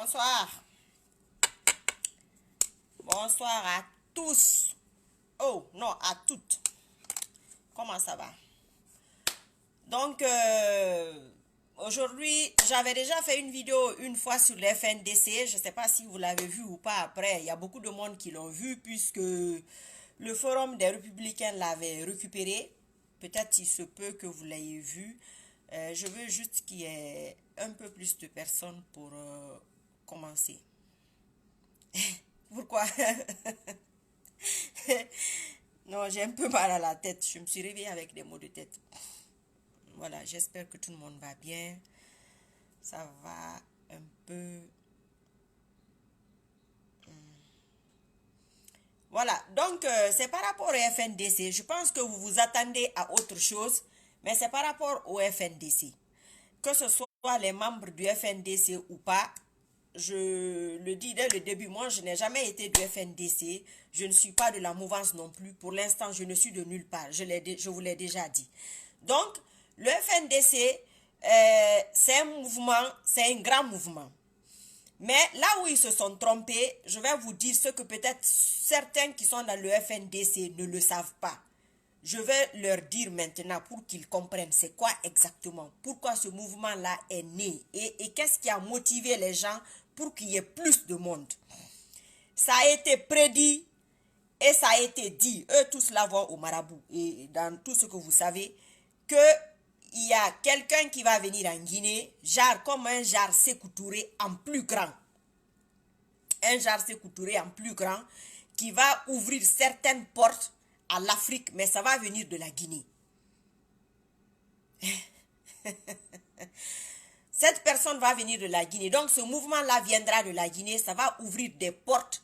Bonsoir. Bonsoir à tous. Oh, non, à toutes. Comment ça va? Donc, aujourd'hui, j'avais déjà fait une vidéo une fois sur l'FNDC. Je ne sais pas si vous l'avez vu ou pas après. Il y a beaucoup de monde qui l'ont vu puisque le Forum des Républicains l'avait récupéré. Peut-être il se peut que vous l'ayez vu. Je veux juste qu'il y ait un peu plus de personnes pour commencer. Pourquoi? Non, j'ai un peu mal à la tête. Je me suis réveillée avec des maux de tête. Voilà, j'espère que tout le monde va bien. Ça va un peu. Voilà, donc c'est par rapport au FNDC. Je pense que vous vous attendez à autre chose, mais c'est par rapport au FNDC. Que ce soit les membres du FNDC ou pas, je le dis dès le début, moi je n'ai jamais été du FNDC, je ne suis pas de la mouvance non plus. Pour l'instant, je ne suis de nulle part, je vous l'ai déjà dit. Donc, le FNDC, c'est un mouvement, c'est un grand mouvement. Mais là où ils se sont trompés, je vais vous dire ce que peut-être certains qui sont dans le FNDC ne le savent pas. Je vais leur dire maintenant pour qu'ils comprennent c'est quoi exactement, pourquoi ce mouvement-là est né et qu'est-ce qui a motivé les gens pour qu'il y ait plus de monde. Ça a été prédit et ça a été dit, eux tous là vont au marabout et dans tout ce que vous savez, que il y a quelqu'un qui va venir en Guinée, genre comme un genre Sékou Touré en plus grand. Un genre Sékou Touré en plus grand qui va ouvrir certaines portes à l'Afrique, mais ça va venir de la Guinée. Cette personne va venir de la Guinée. Donc ce mouvement-là viendra de la Guinée, ça va ouvrir des portes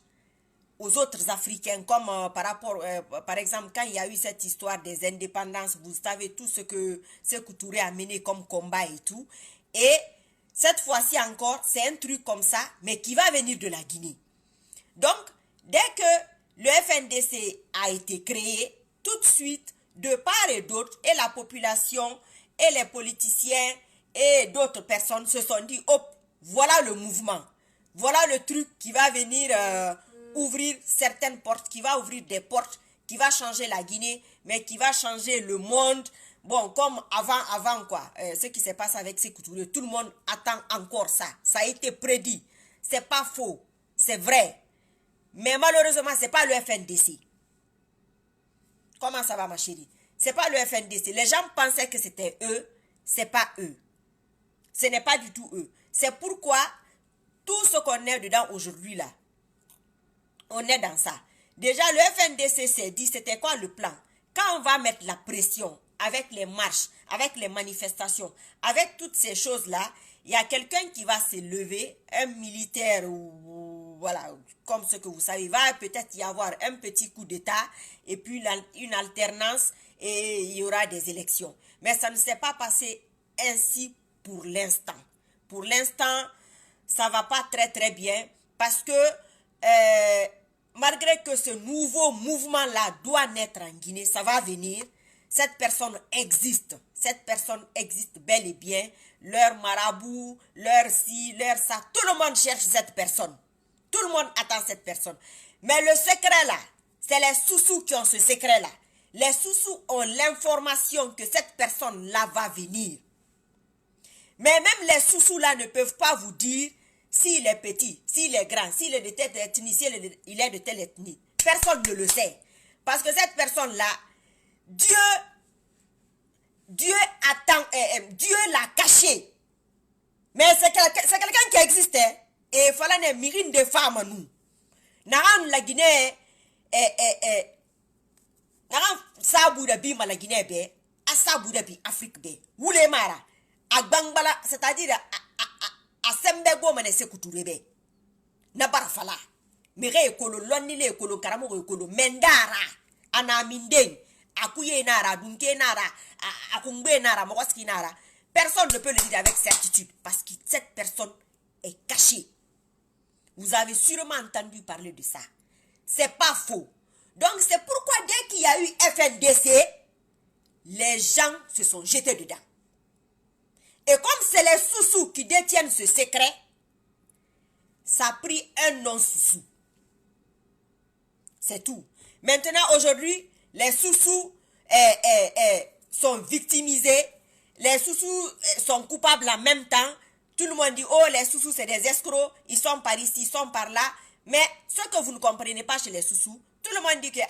aux autres Africains, comme par exemple, quand il y a eu cette histoire des indépendances, vous savez tout ce que Sékou Touré a mené comme combat et tout. Et cette fois-ci encore, c'est un truc comme ça, mais qui va venir de la Guinée. Donc, dès que le FNDC a été créé, tout de suite, de part et d'autre, et la population, et les politiciens, et d'autres personnes se sont dit, hop, voilà le mouvement, voilà le truc qui va venir ouvrir certaines portes, qui va ouvrir des portes, qui va changer la Guinée, mais qui va changer le monde. Bon, comme avant quoi, ce qui s'est passé avec Sékou Touré, tout le monde attend encore ça. Ça a été prédit. C'est pas faux, c'est vrai. Mais malheureusement, c'est pas le FNDC. Comment ça va, ma chérie? C'est pas le FNDC. Les gens pensaient que c'était eux, c'est pas eux. Ce n'est pas du tout eux. C'est pourquoi tout ce qu'on est dedans aujourd'hui là, on est dans ça. Déjà, le FNDC s'est dit, c'était quoi le plan? Quand on va mettre la pression avec les marches, avec les manifestations, avec toutes ces choses-là, il y a quelqu'un qui va se lever, un militaire ou voilà, comme ce que vous savez, il va peut-être y avoir un petit coup d'État et puis une alternance et il y aura des élections. Mais ça ne s'est pas passé ainsi pour l'instant. Pour l'instant, ça ne va pas très très bien parce que malgré que ce nouveau mouvement-là doit naître en Guinée, ça va venir. Cette personne existe. Cette personne existe bel et bien. Leur marabout, leur ci, leur ça. Tout le monde cherche cette personne. Tout le monde attend cette personne. Mais le secret là, c'est les sous-sous qui ont ce secret là. Les sous-sous ont l'information que cette personne-là va venir. Mais même les sous-sous là ne peuvent pas vous dire s'il est petit, s'il est grand, s'il est de telle ethnie, s'il est de telle ethnie. Personne ne le sait. Parce que cette personne-là, Dieu attend, Dieu l'a caché. Mais c'est quelqu'un qui existe. Et il fallait une myrine de femmes, nous. Naran la Guinée, Naran Sabou de Bima la Guinée, à Sabou de Bi, Afrique, Woule Mara, à Bangbala, c'est-à-dire à Sembego, mais c'est Koutourebe. Nabarafala. Mere ekolo, lonile ekolo, karamo ekolo, mendara, anamindeng. Akuye nara, dunke nara, akumbe nara, mowaski nara. Personne ne peut le dire avec certitude parce que cette personne est cachée. Vous avez sûrement entendu parler de ça. C'est pas faux. Donc c'est pourquoi dès qu'il y a eu FNDC, les gens se sont jetés dedans. Et comme c'est les sous-sous qui détiennent ce secret, ça a pris un non-Soussou. C'est tout. Maintenant, aujourd'hui, les Soussous sont victimisés. Les Soussous sont coupables en même temps. Tout le monde dit, oh, les Soussous, c'est des escrocs. Ils sont par ici, ils sont par là. Mais ce que vous ne comprenez pas chez les Soussous, tout le monde dit que,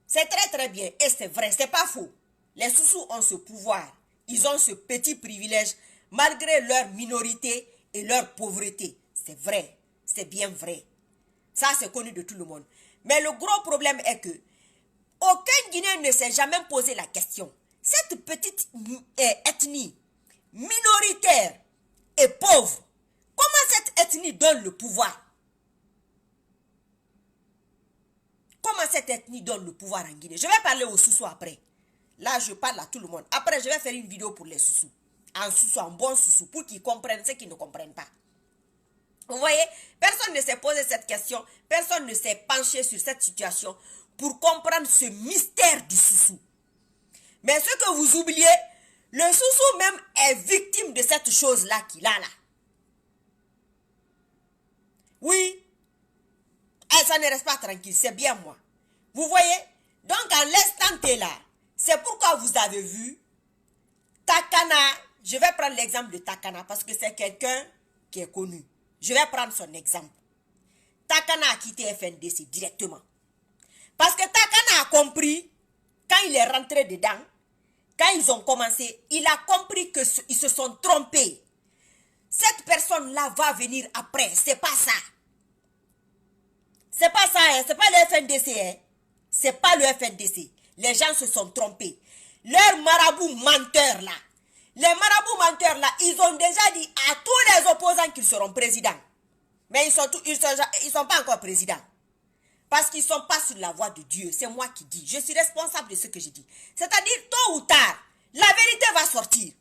c'est très très bien. Et c'est vrai, c'est pas faux. Les Soussous ont ce pouvoir. Ils ont ce petit privilège, malgré leur minorité et leur pauvreté. C'est vrai. C'est bien vrai. Ça, c'est connu de tout le monde. Mais le gros problème est que aucun Guinéen ne s'est jamais posé la question. Cette petite ethnie minoritaire et pauvre, comment cette ethnie donne le pouvoir? Comment cette ethnie donne le pouvoir en Guinée? Je vais parler aux Soussous après. Là, je parle à tout le monde. Après, je vais faire une vidéo pour les Soussous. En Soussou, en bon Soussou, pour qu'ils comprennent ce qu'ils ne comprennent pas. Vous voyez, personne ne s'est posé cette question, personne ne s'est penché sur cette situation pour comprendre ce mystère du Soussou. Mais ce que vous oubliez, le Soussou même est victime de cette chose-là qu'il a là. Oui, ça ne reste pas tranquille, c'est bien moi. Vous voyez, donc à l'instant T là, c'est pourquoi vous avez vu Takana, je vais prendre l'exemple de Takana parce que c'est quelqu'un qui est connu. Je vais prendre son exemple. Takana a quitté FNDC directement. Parce que Takana a compris, quand il est rentré dedans, quand ils ont commencé, il a compris qu'ils se sont trompés. Cette personne-là va venir après, c'est pas ça. C'est pas ça, hein? C'est pas le FNDC. Hein? C'est pas le FNDC. Les gens se sont trompés. Leurs marabouts menteurs là, les marabouts menteurs là, ils ont déjà dit à tous les opposants qu'ils seront présidents. Mais ils sont pas encore présidents. Parce qu'ils ne sont pas sur la voie de Dieu. C'est moi qui dis. Je suis responsable de ce que je dis. C'est-à-dire, tôt ou tard, la vérité va sortir.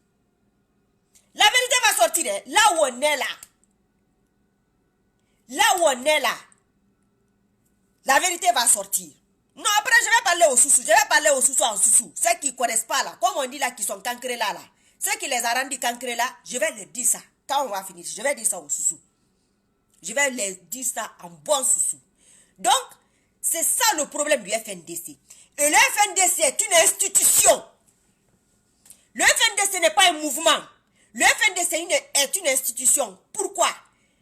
La vérité va sortir. Hein? Là où on est là. Là où on est là. La vérité va sortir. Non, après, je vais parler aux Soussous. Je vais parler aux Soussous en Soussou. Ceux qui ne connaissent pas là. Comme on dit là, qui sont cancrés là. Ceux qui les a rendus cancrés là, je vais leur dire ça. Quand on va finir, je vais dire ça aux Soussous. Je vais leur dire ça en bon Soussou. Donc, c'est ça le problème du FNDC. Et le FNDC est une institution. Le FNDC n'est pas un mouvement. Le FNDC est une institution. Pourquoi?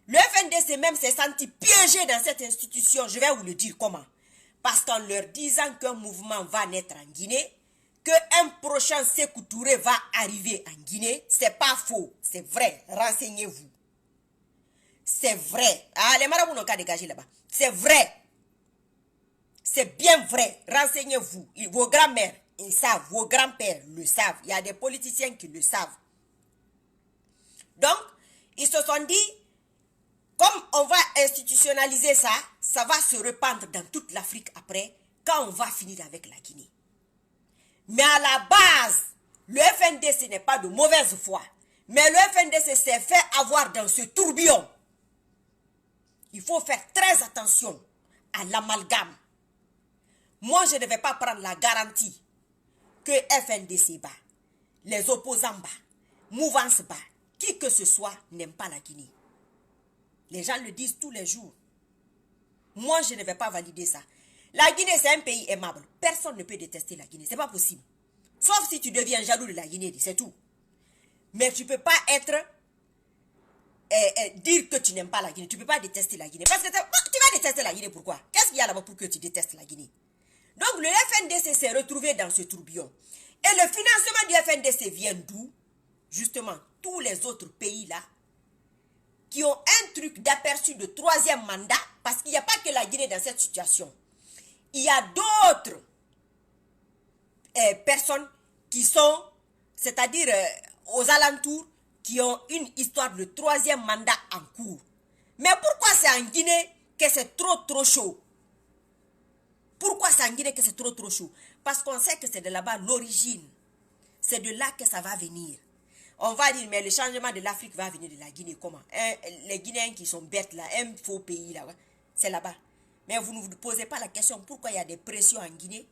Le FNDC même s'est senti piégé dans cette institution. Je vais vous le dire comment. Parce qu'en leur disant qu'un mouvement va naître en Guinée, qu'un prochain Sékou Touré va arriver en Guinée, c'est pas faux. C'est vrai. Renseignez-vous. C'est vrai. Ah, les marabouts n'ont qu'à dégager là-bas. C'est vrai. C'est bien vrai. Renseignez-vous. Vos grands-mères, ils savent. Vos grands-pères le savent. Il y a des politiciens qui le savent. Donc, ils se sont dit, comme on va institutionnaliser ça, ça va se répandre dans toute l'Afrique après, quand on va finir avec la Guinée. Mais à la base, le FNDC n'est pas de mauvaise foi. Mais le FNDC s'est fait avoir dans ce tourbillon. Il faut faire très attention à l'amalgame. Moi, je ne vais pas prendre la garantie que FNDC bat, les opposants bat, mouvance bat, qui que ce soit n'aime pas la Guinée. Les gens le disent tous les jours. Moi, je ne vais pas valider ça. La Guinée, c'est un pays aimable. Personne ne peut détester la Guinée. Ce n'est pas possible. Sauf si tu deviens jaloux de la Guinée, c'est tout. Mais tu ne peux pas être... dire que tu n'aimes pas la Guinée. Tu ne peux pas détester la Guinée. Parce que tu vas détester la Guinée, pourquoi? Qu'est-ce qu'il y a là-bas pour que tu détestes la Guinée? Donc, le FNDC s'est retrouvé dans ce tourbillon. Et le financement du FNDC vient d'où? Justement, tous les autres pays-là qui ont un truc d'aperçu de troisième mandat, parce qu'il n'y a pas que la Guinée dans cette situation. Il y a d'autres personnes qui sont, c'est-à-dire aux alentours, qui ont une histoire de troisième mandat en cours. Mais pourquoi c'est en Guinée que c'est trop chaud? Pourquoi c'est en Guinée que c'est trop chaud? Parce qu'on sait que c'est de là-bas l'origine. C'est de là que ça va venir. On va dire, mais le changement de l'Afrique va venir de la Guinée. Comment? Les Guinéens qui sont bêtes là, un faux pays là, c'est là-bas. Mais vous ne vous posez pas la question pourquoi il y a des pressions en Guinée.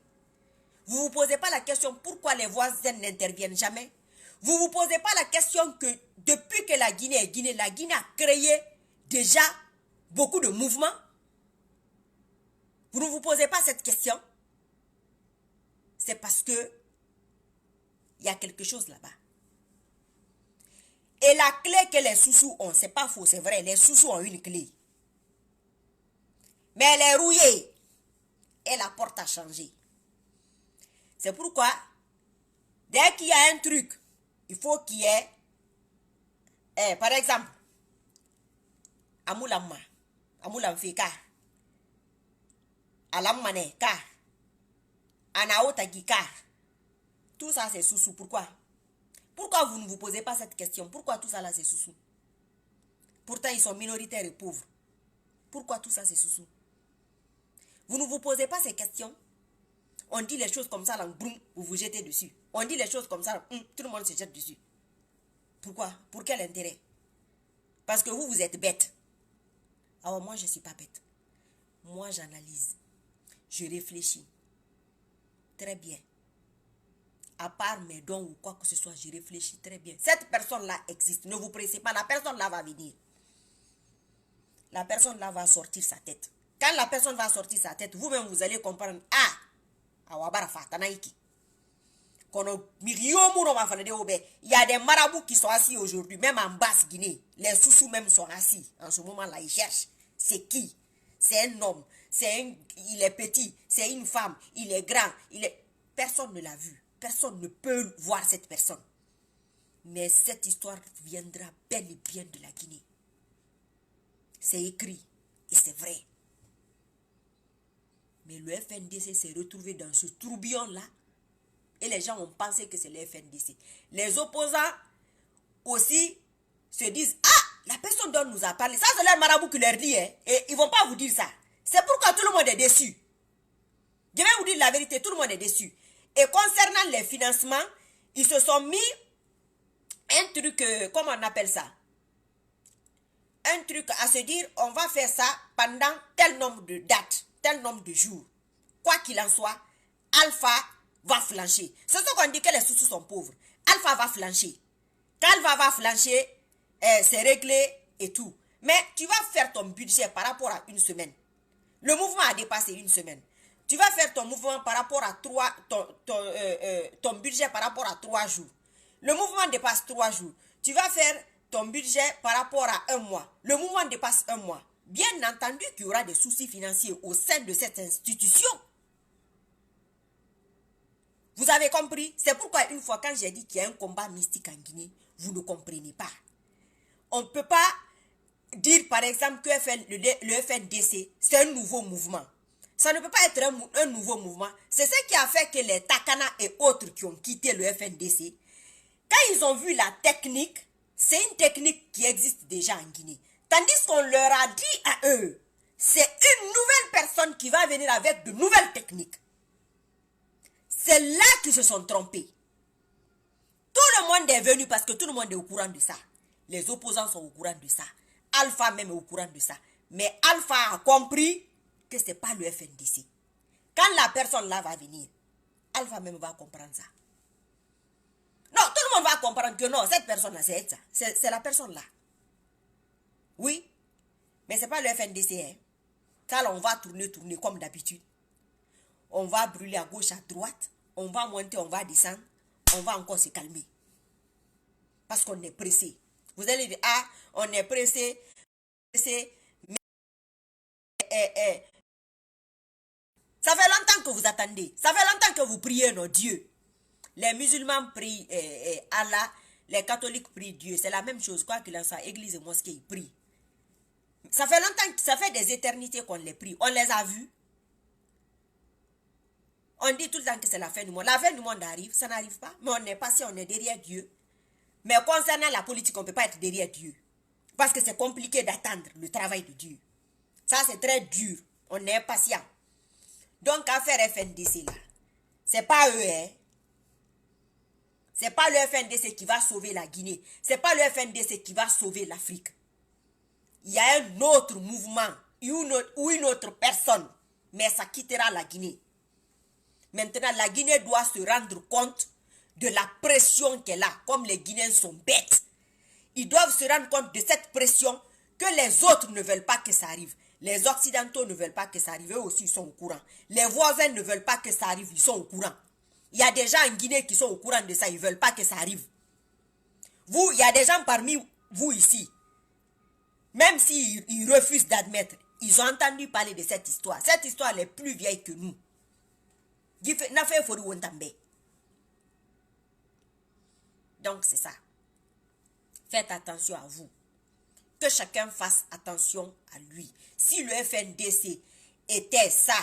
Vous ne vous posez pas la question pourquoi les voisins n'interviennent jamais. Vous ne vous posez pas la question que depuis que la Guinée est Guinée, la Guinée a créé déjà beaucoup de mouvements. Vous ne vous posez pas cette question. C'est parce que il y a quelque chose là-bas. Et la clé que les Soussous ont, c'est pas faux, c'est vrai, les Soussous ont une clé. Mais elle est rouillée. Et la porte a changé. C'est pourquoi, dès qu'il y a un truc, il faut qu'il y ait, par exemple, Amoulamma, Amoulamfeka, Alammane, Kar, Anaotagi, Kar. Tout ça, c'est Soussou. Pourquoi? Pourquoi vous ne vous posez pas cette question? Pourquoi tout ça là, c'est Soussou? Pourtant, ils sont minoritaires et pauvres. Pourquoi tout ça, c'est Soussou? Vous ne vous posez pas ces questions. On dit les choses comme ça, là, boum, vous vous jetez dessus. On dit les choses comme ça, là, tout le monde se jette dessus. Pourquoi? Pour quel intérêt? Parce que vous, vous êtes bête. Alors moi, je ne suis pas bête. Moi, j'analyse. Je réfléchis. Très bien. À part mes dons ou quoi que ce soit, je réfléchis très bien. Cette personne-là existe. Ne vous pressez pas. La personne-là va venir. La personne-là va sortir sa tête. Quand la personne va sortir sa tête, vous-même, vous allez comprendre. Ah! Il y a des marabouts qui sont assis aujourd'hui, même en Basse-Guinée. Les Soussous même sont assis. En ce moment-là, ils cherchent. C'est qui? C'est un homme. Il est petit. C'est une femme. Il est grand. Personne ne l'a vu. Personne ne peut voir cette personne. Mais cette histoire viendra bel et bien de la Guinée. C'est écrit. Et c'est vrai. Mais le FNDC s'est retrouvé dans ce tourbillon-là. Et les gens ont pensé que c'est le FNDC. Les opposants aussi se disent, ah, la personne dont nous a parlé, ça c'est leur marabout qui leur dit, hein, et ils ne vont pas vous dire ça. C'est pourquoi tout le monde est déçu. Je vais vous dire la vérité, tout le monde est déçu. Et concernant les financements, ils se sont mis un truc, comment on appelle ça? Un truc à se dire, on va faire ça pendant tel nombre de dates, tel nombre de jours. Quoi qu'il en soit, Alpha va flancher. C'est ce qu'on dit que les Soussous sont pauvres. Alpha va flancher. Quand Alpha va flancher, c'est réglé et tout. Mais tu vas faire ton budget par rapport à une semaine. Le mouvement a dépassé une semaine. Tu vas faire ton mouvement par rapport à ton budget par rapport à 3 jours. Le mouvement dépasse 3 jours. Tu vas faire ton budget par rapport à 1 mois. Le mouvement dépasse 1 mois. Bien entendu qu'il y aura des soucis financiers au sein de cette institution. Vous avez compris? C'est pourquoi une fois quand j'ai dit qu'il y a un combat mystique en Guinée, vous ne comprenez pas. On ne peut pas dire par exemple que le FNDC, c'est un nouveau mouvement. Ça ne peut pas être un nouveau mouvement. C'est ce qui a fait que les Takana et autres qui ont quitté le FNDC, quand ils ont vu la technique, c'est une technique qui existe déjà en Guinée. Tandis qu'on leur a dit à eux, c'est une nouvelle personne qui va venir avec de nouvelles techniques. C'est là qu'ils se sont trompés. Tout le monde est venu parce que tout le monde est au courant de ça. Les opposants sont au courant de ça. Alpha même est au courant de ça. Mais Alpha a compris que ce n'est pas le FNDC. Quand la personne là va venir, Alpha même va comprendre ça. Non, tout le monde va comprendre que non, cette personne-là, c'est ça. C'est la personne là. Oui, mais ce n'est pas le FNDC. Hein. Quand on va tourner comme d'habitude. On va brûler à gauche, à droite. On va monter, on va descendre. On va encore se calmer. Parce qu'on est pressé. Vous allez dire, ah, on est pressé. Mais, ça fait longtemps que vous attendez. Ça fait longtemps que vous priez nos dieux. Les musulmans prient Allah. Les catholiques prient Dieu. C'est la même chose. Quoi qu'il en soit, église et mosquée, ils prient. Ça fait longtemps, ça fait des éternités qu'on les prie. On les a vus. On dit tout le temps que c'est la fin du monde. La fin du monde arrive, ça n'arrive pas. Mais on n'est pas si on est derrière Dieu. Mais concernant la politique, on ne peut pas être derrière Dieu. Parce que c'est compliqué d'attendre le travail de Dieu. Ça, c'est très dur. On est impatient. Donc, affaire FNDC, là, c'est pas eux, hein. C'est pas le FNDC qui va sauver la Guinée. C'est pas le FNDC qui va sauver l'Afrique. Il y a un autre mouvement ou une autre personne. Mais ça quittera la Guinée. Maintenant, la Guinée doit se rendre compte de la pression qu'elle a, comme les Guinéens sont bêtes. Ils doivent se rendre compte de cette pression que les autres ne veulent pas que ça arrive. Les Occidentaux ne veulent pas que ça arrive, eux aussi ils sont au courant. Les voisins ne veulent pas que ça arrive, ils sont au courant. Il y a des gens en Guinée qui sont au courant de ça, ils ne veulent pas que ça arrive. Vous, il y a des gens parmi vous ici, même s'ils refusent d'admettre, ils ont entendu parler de cette histoire. Cette histoire elle est plus vieille que nous. Donc c'est ça. Faites attention à vous. Que chacun fasse attention à lui. Si le FNDC était ça,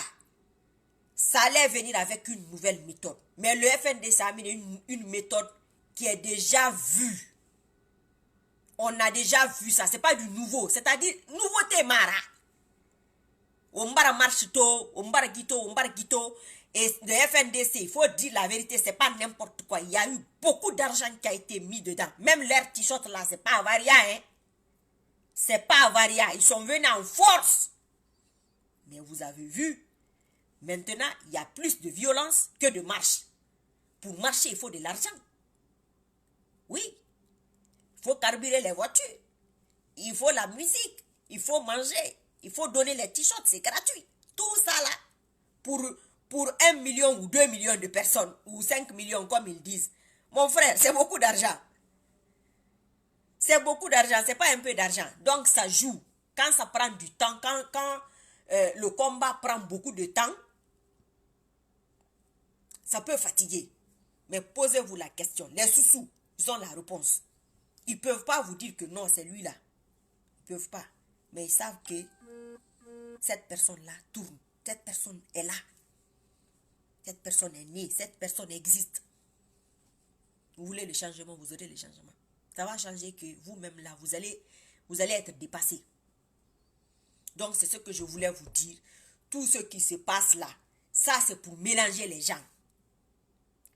ça allait venir avec une nouvelle méthode. Mais le FNDC a amené une méthode qui est déjà vue. On a déjà vu ça. C'est pas du nouveau. C'est-à-dire, nouveauté mara. Ombara marche to, ombara gito. Et le FNDC, il faut dire la vérité, c'est pas n'importe quoi. Il y a eu beaucoup d'argent qui a été mis dedans. Même leur t-shirt là, c'est pas avaria, hein. C'est pas avaria. Ils sont venus en force. Mais vous avez vu, maintenant, il y a plus de violence que de marche. Pour marcher, il faut de l'argent. Oui. Il faut carburer les voitures. Il faut la musique. Il faut manger. Il faut donner les t-shirts. C'est gratuit. Tout ça là, pour 1 million ou 2 millions de personnes, ou 5 millions comme ils disent. Mon frère, c'est beaucoup d'argent. C'est beaucoup d'argent, c'est pas un peu d'argent. Donc ça joue. Quand ça prend du temps, quand le combat prend beaucoup de temps, ça peut fatiguer. Mais posez-vous la question. Les sous-sous, ils ont la réponse. Ils ne peuvent pas vous dire que non, c'est lui là. Ils ne peuvent pas. Mais ils savent que cette personne-là tourne. Cette personne est là. Cette personne est née. Cette personne existe. Vous voulez le changement, vous aurez le changement. Ça va changer que vous-même là, vous allez être dépassé. Donc c'est ce que je voulais vous dire. Tout ce qui se passe là, ça c'est pour mélanger les gens.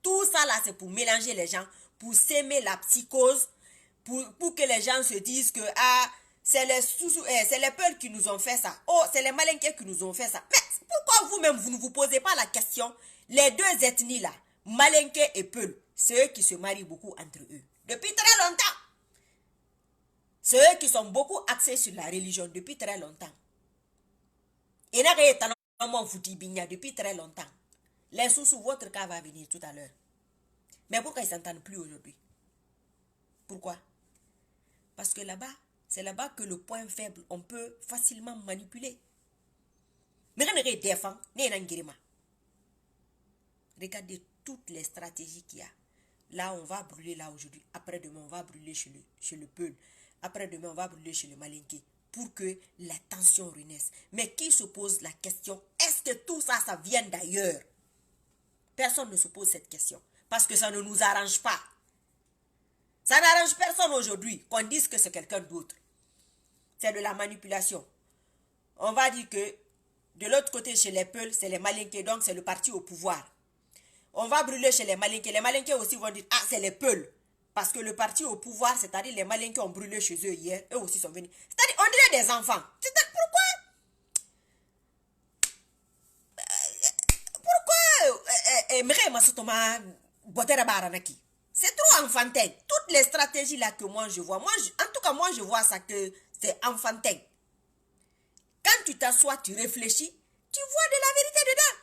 Tout ça là, c'est pour mélanger les gens, pour s'aimer la psychose, pour que les gens se disent que c'est les Peuls qui nous ont fait ça. Oh, c'est les Malinqués qui nous ont fait ça. Mais pourquoi vous-même, vous ne vous posez pas la question? Les deux ethnies là, Malinqués et Peuls, c'est eux qui se marient beaucoup entre eux. Depuis très longtemps. C'est eux qui sont beaucoup axés sur la religion depuis très longtemps. Et depuis très longtemps. Les sous votre cas va venir tout à l'heure. Mais pourquoi ils ne s'entendent plus aujourd'hui? Pourquoi? Parce que là-bas, c'est là-bas que le point faible, on peut facilement manipuler. Mais regardez toutes les stratégies qu'il y a. Là, on va brûler là aujourd'hui. Après-demain, on va brûler chez le Peul. Après-demain, on va brûler chez le Malinké. Pour que la tension renaisse. Mais qui se pose la question, est-ce que tout ça, ça vient d'ailleurs? Personne ne se pose cette question. Parce que ça ne nous arrange pas. Ça n'arrange personne aujourd'hui qu'on dise que c'est quelqu'un d'autre. C'est de la manipulation. On va dire que de l'autre côté, chez les Peuls, c'est les Malinké. Donc, c'est le parti au pouvoir. On va brûler chez les Malinké. Les Malinké aussi vont dire, c'est les Peuls. Parce que le parti au pouvoir, c'est-à-dire les Malinké ont brûlé chez eux hier. Eux aussi sont venus. C'est-à-dire, on dirait des enfants. C'est trop enfantin. Toutes les stratégies là que moi je vois, en tout cas moi je vois ça que c'est enfantin. Quand tu t'assois, tu réfléchis, tu vois de la vérité dedans.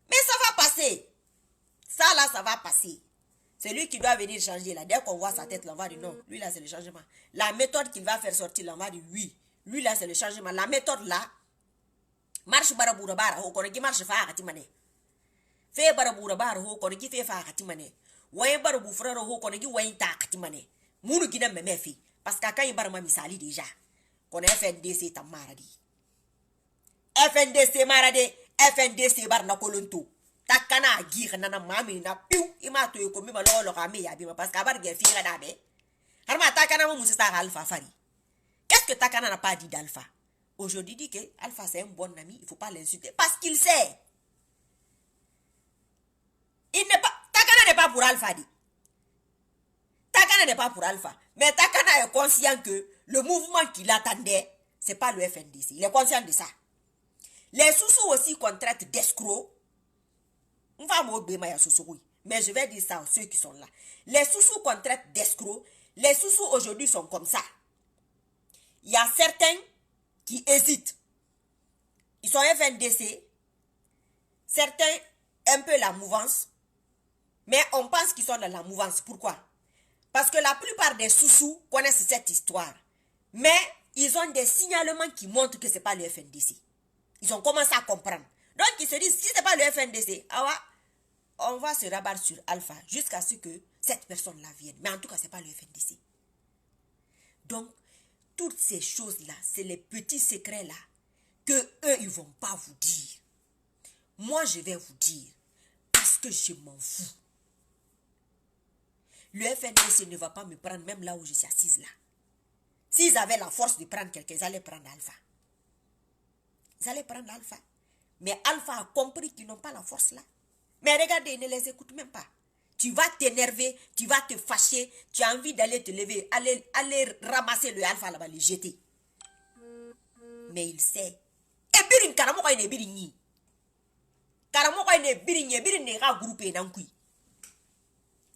Mais ça va passer. Ça là, ça va passer. C'est lui qui doit venir changer là. Dès qu'on voit sa tête, là, on va dire non. Lui là, c'est le changement. La méthode qu'il va faire sortir, là, on va dire oui. Lui là, c'est le changement. La méthode là, marche baraboura bara, ho kono gi marche fa akati mane. Fe baraboura bara, ho kono gi fe fa akati mane. Waye barabou frère, ho kono gi waye ta akati mane. Munu gi na meme fi. Parce que quand il barama misali déjà. Kono FNDC ta maradi. FNDC marade, FNDC bar na kolonto. Takana agir nana mami na piu ima to ko mi malo lo kami ya bima parce que abar ge fi ngada be. Harma takana mo musa Alpha Fari. Qu'est-ce que Takana n'a pas dit d'Alpha? Aujourd'hui dit que Alpha c'est un bon ami, il faut pas l'insulter parce qu'il sait. Takana n'est pas pour Alpha dit. Takana n'est pas pour Alpha, mais Takana est conscient que le mouvement qu'il attendait, c'est pas le FNDC. Il est conscient de ça. Les sous-sous aussi qu'on traite d'escrocs. Mais je vais dire ça à ceux qui sont là. Les sous-sous qu'on traite d'escrocs, les sous-sous aujourd'hui sont comme ça. Il y a certains qui hésitent. Ils sont FNDC, certains un peu la mouvance, mais on pense qu'ils sont dans la mouvance. Pourquoi? Parce que la plupart des sous-sous connaissent cette histoire. Mais ils ont des signalements qui montrent que ce n'est pas le FNDC. Ils ont commencé à comprendre. Donc ils se disent, si ce n'est pas le FNDC, on va se rabattre sur Alpha jusqu'à ce que cette personne-là vienne. Mais en tout cas, ce n'est pas le FNDC. Donc, toutes ces choses-là, c'est les petits secrets-là que eux, ils ne vont pas vous dire. Moi, je vais vous dire, parce que je m'en fous. Le FNDC ne va pas me prendre même là où je suis assise là. S'ils avaient la force de prendre quelqu'un, ils allaient prendre Alpha. Ils allaient prendre Alpha. Mais Alpha a compris qu'ils n'ont pas la force là. Mais regardez, ils ne les écoutent même pas. Tu vas t'énerver, tu vas te fâcher, tu as envie d'aller te lever, aller ramasser le Alpha là-bas, le jeter. Mais il sait. Et birin karamo ko ine birin yi. Karamo ko ine birin ne ga groupe nan kui.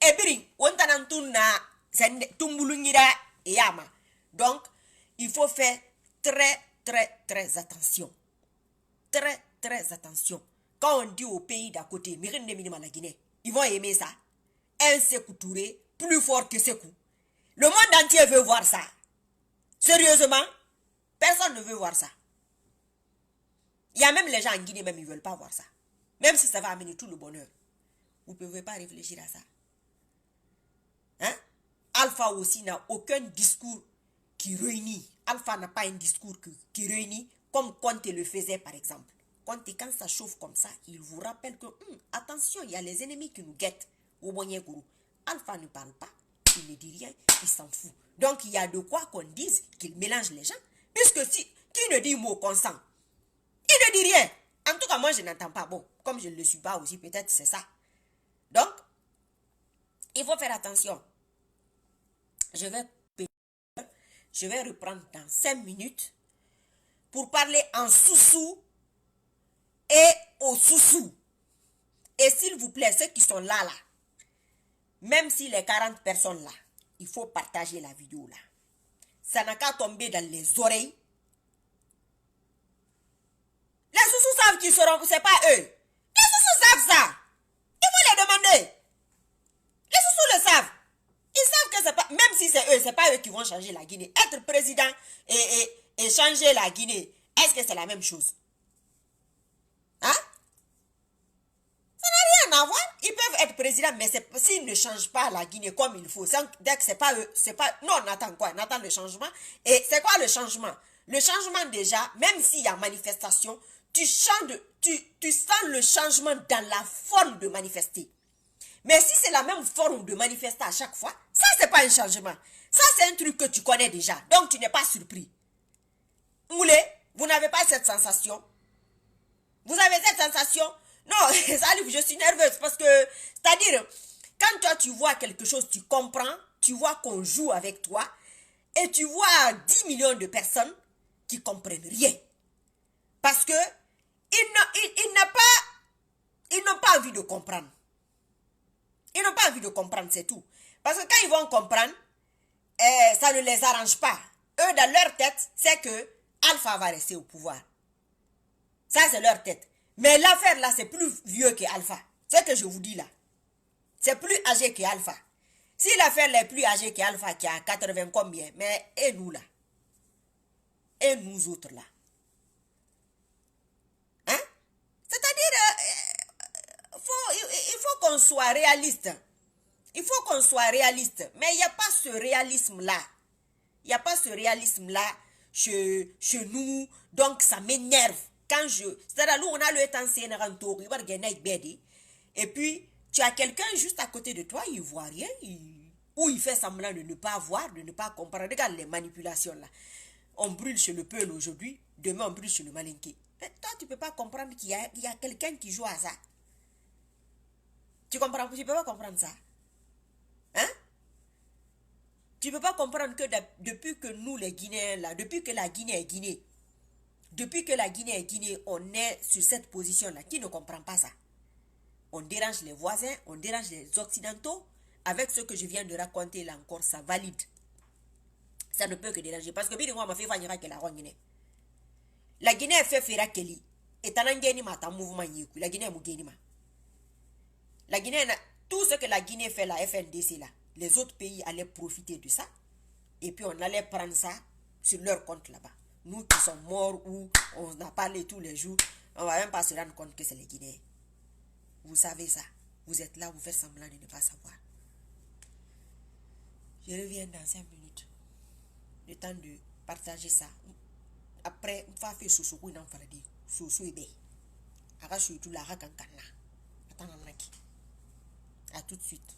Et birin wonta nan tunna tumbulungira yama. Donc, il faut faire très attention. Très attention. Quand on dit au pays d'à côté, la Guinée, ils vont aimer ça. Un Sékou Touré, plus fort que Sékou. Le monde entier veut voir ça. Sérieusement, personne ne veut voir ça. Il y a même les gens en Guinée, même ils ne veulent pas voir ça. Même si ça va amener tout le bonheur. Vous ne pouvez pas réfléchir à ça. Hein? Alpha aussi n'a aucun discours qui réunit. Alpha n'a pas un discours qui réunit comme Conte le faisait par exemple. Conte, quand ça chauffe comme ça, il vous rappelle que, attention, il y a les ennemis qui nous guettent. Alpha ne parle pas, il ne dit rien, il s'en fout. Donc il y a de quoi qu'on dise qu'il mélange les gens. Puisque qui ne dit mot consent? Il ne dit rien. En tout cas, moi je n'entends pas. Bon, comme je ne le suis pas aussi, peut-être c'est ça. Donc, il faut faire attention. Je vais reprendre dans 5 minutes pour parler en sous-sous et au sous-sous. Et s'il vous plaît, ceux qui sont là, même si les 40 personnes là, il faut partager la vidéo là. Ça n'a qu'à tomber dans les oreilles. Les sous-sous savent qu'ils seront, c'est pas eux. Les sous-sous savent ça. Il faut les demander. Les sous-sous le savent. Ils savent que c'est pas, même si c'est eux, c'est pas eux qui vont changer la Guinée. Être président et changer la Guinée, est-ce que c'est la même chose? Hein? Ça n'a rien à voir. Ils peuvent être présidents, mais s'ils ne changent pas la Guinée comme il faut, dès que c'est pas eux, c'est pas. Non, on attend quoi? On attend le changement. Et c'est quoi le changement? Le changement déjà, même s'il y a manifestation, tu sens le changement dans la forme de manifester. Mais si c'est la même forme de manifester à chaque fois, ça c'est pas un changement. Ça c'est un truc que tu connais déjà. Donc tu n'es pas surpris. Moulé, vous n'avez pas cette sensation? Vous avez cette sensation? Non, Salif, je suis nerveuse parce que, c'est-à-dire, quand toi tu vois quelque chose, tu comprends, tu vois qu'on joue avec toi, et tu vois 10 millions de personnes qui comprennent rien. Parce que, ils n'ont pas envie de comprendre. Ils n'ont pas envie de comprendre, c'est tout. Parce que quand ils vont comprendre, ça ne les arrange pas. Eux, dans leur tête, c'est que Alpha va rester au pouvoir. Ça, c'est leur tête. Mais l'affaire là, c'est plus vieux que Alpha. C'est ce que je vous dis là. C'est plus âgé que Alpha. Si l'affaire est plus âgée que Alpha, qui a 80 combien, mais et nous là? Et nous autres là? Hein? C'est-à-dire, il faut qu'on soit réaliste. Il faut qu'on soit réaliste. Mais il n'y a pas ce réalisme-là. Il n'y a pas ce réalisme-là chez nous. Donc, ça m'énerve. Quand c'est-à-dire, nous, on a le temps, et puis, tu as quelqu'un juste à côté de toi, il ne voit rien, ou il fait semblant de ne pas voir, de ne pas comprendre. Regarde les manipulations là. On brûle chez le Peul aujourd'hui, demain on brûle chez le Malinké. Mais toi, tu ne peux pas comprendre qu'il y a quelqu'un qui joue à ça. Tu comprends? Tu ne peux pas comprendre ça. Hein? Tu ne peux pas comprendre que depuis que nous, les Guinéens, là, depuis que la Guinée est Guinée, on est sur cette position-là. Qui ne comprend pas ça? on dérange les voisins, on dérange les occidentaux. Avec ce que je viens de raconter là encore, ça valide. Ça ne peut que déranger. Parce que moi, ma fait fanira que la Guinée. La Guinée fait faire Kelly. Et t'en as ma ta mouvement yiku. La Guinée m'a. La Guinée, tout ce que la Guinée fait, la FNDC là, les autres pays allaient profiter de ça. Et puis on allait prendre ça sur leur compte là-bas. Nous qui sommes morts ou on a parlé tous les jours, on va même pas se rendre compte que c'est les Guinéens. Vous savez ça. Vous êtes là, vous faites semblant de ne pas savoir. Je reviens dans 5 minutes. Le temps de partager ça. Après, on va faire sous ou non, faradi. Sous et bé. Arachu tout la rakankana. Attends, à tout de suite.